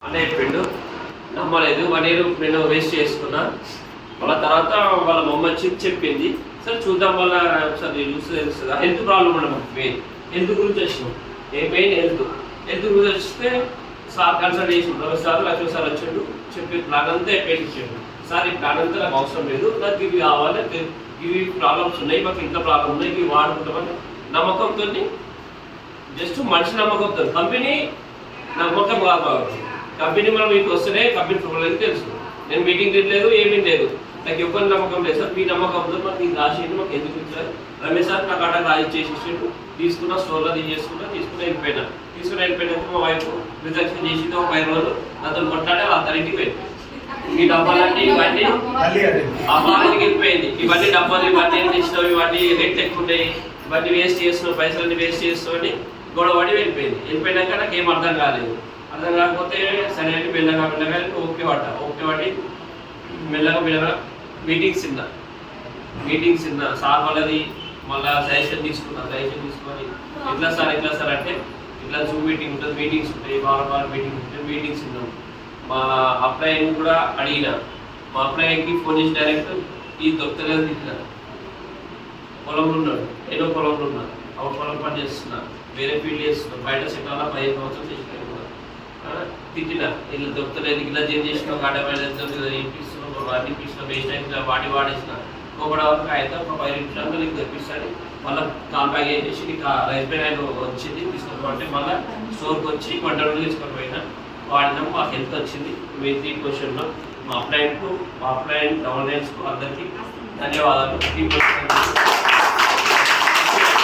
అని చెప్పిండు. నమ్మలేదు. 1 year నేను వేస్ట్ చేసుకున్నా. వాళ్ళ తర్వాత వాళ్ళ మమ్మ వచ్చి చెప్పింది. సరే చూద్దాం, వాళ్ళ ఒకసారి చూస్తే తెలుస్తుంది. హెల్త్ ప్రాబ్లం ఉండదు మాకు. హెల్త్ గురించి వచ్చినాం. మెయిన్ హెల్త్ గురించి వస్తే సార్ కన్సల్ట్ చేసి సార్ లక్ష్మణ్ సార్ వచ్చాడు. చెప్పి ప్లాన్ అంతా ఇచ్చాడు. సార్ ఈ ప్లాన్ అంతా నాకు అవసరం లేదు, నాకు ఇవి కావాలి, ఇవి ప్రాబ్లమ్స్ ఉన్నాయి, మాకు ఇంత ప్రాబ్లం ఉన్నాయి, ఇవి వాడుకుంటామని నమ్మకంతో, జస్ట్ మనిషి నమ్మకంతో. కంపెనీ నమ్మకం కాదు. కంపెనీ మనం మీకు వస్తేనే కంపెనీ చూడలేదు తెలుసు. నేను మీటింగ్ తినలేదు, ఏమీ లేదు, నాకు ఎవరి నమ్మకం లేదు సార్. మీ నమ్మకంతో మాకు ఇది రాసేయండి, మాకు ఎందుకు ఇచ్చారు రమేష్ సార్ నాకు అక్కడ రాసి చేసేసాడు. తీసుకున్న స్టోర్లో తీసుకుని వెళ్ళిపోయినా. వెళ్ళిపోయినాక మా వైఫ్ రిజెక్షన్ చేసింది. ఒక 5 రోజులు నాతో కొట్లాడే ఆ తరింటికి వెళ్ళిపోయింది. ఈ డబ్బాలన్నీ ఇవన్నీ ఆ బాగా వెళ్ళిపోయింది. ఇవన్నీ డబ్బాలు ఇవన్నీ ఏం తెచ్చినావు, ఇవన్నీ రేట్లు ఎక్కువ ఉన్నాయి, ఇవన్నీ వేస్ట్ చేస్తున్నావు, పైసలన్నీ వేస్ట్ చేస్తున్నావు అని గొడవడి వెళ్ళిపోయింది. వెళ్ళిపోయినాక నాకు ఏం అర్థం కాలేదు. అర్థం కాకపోతే సరే అని మెల్లగా ఓకే పడి మెల్లగా మీటింగ్స్ ఇన్నా సార్ వాళ్ళది మళ్ళీ సజెషన్ తీసుకొని ఎట్లా సార్ అంటే ఇట్లా జూమ్ మీటింగ్ ఉంటుంది, మీటింగ్స్ ఉంటాయి, వారం మీటింగ్స్ ఉంటాయి, మీటింగ్స్ ఉన్నాం. మా అప్లైని కూడా అడిగిన. మా అప్లైకి ఫోన్ చేసి డైరెక్ట్ ఈ దొరకలేదు తిట్టిన. పొలంలో ఉన్నాడు, ఏదో పొలంలో ఉన్నాడు, ఆ పొలం పని చేస్తున్నా, వేరే ఫీల్డ్ చేస్తున్నాం, బయట సెక్టార్లో 15 సంవత్సరాలు చేసిన తిట్టిన. ఇలా దొరకలేదు, ఇలా చేసిన ఒక అడ్డమైన ఇప్పిస్తున్నాం, వాటిని ఇప్పిస్తున్నాం, వేస్ట్ అయినా వాడేసిన. ఒకటి వరకు అయితే ఒక 10 నిమిషాలు నీకు తెప్పిస్తాడు. మళ్ళీ కాల్ బ్యాగ్ చేసేసి నీకు రైస్ బ్యాగ్ ఆయన వచ్చింది తీసుకోమంటే మళ్ళీ స్టోర్కి వచ్చి 1 రోజులు తీసుకొని పోయినా. వాడినాం, మా హెల్త్ వచ్చింది. మీ 3 క్వశ్చన్లో మా అప్లైన్కు, మా అప్లైన్ గవర్నెన్స్కు అందరికీ ధన్యవాదాలు.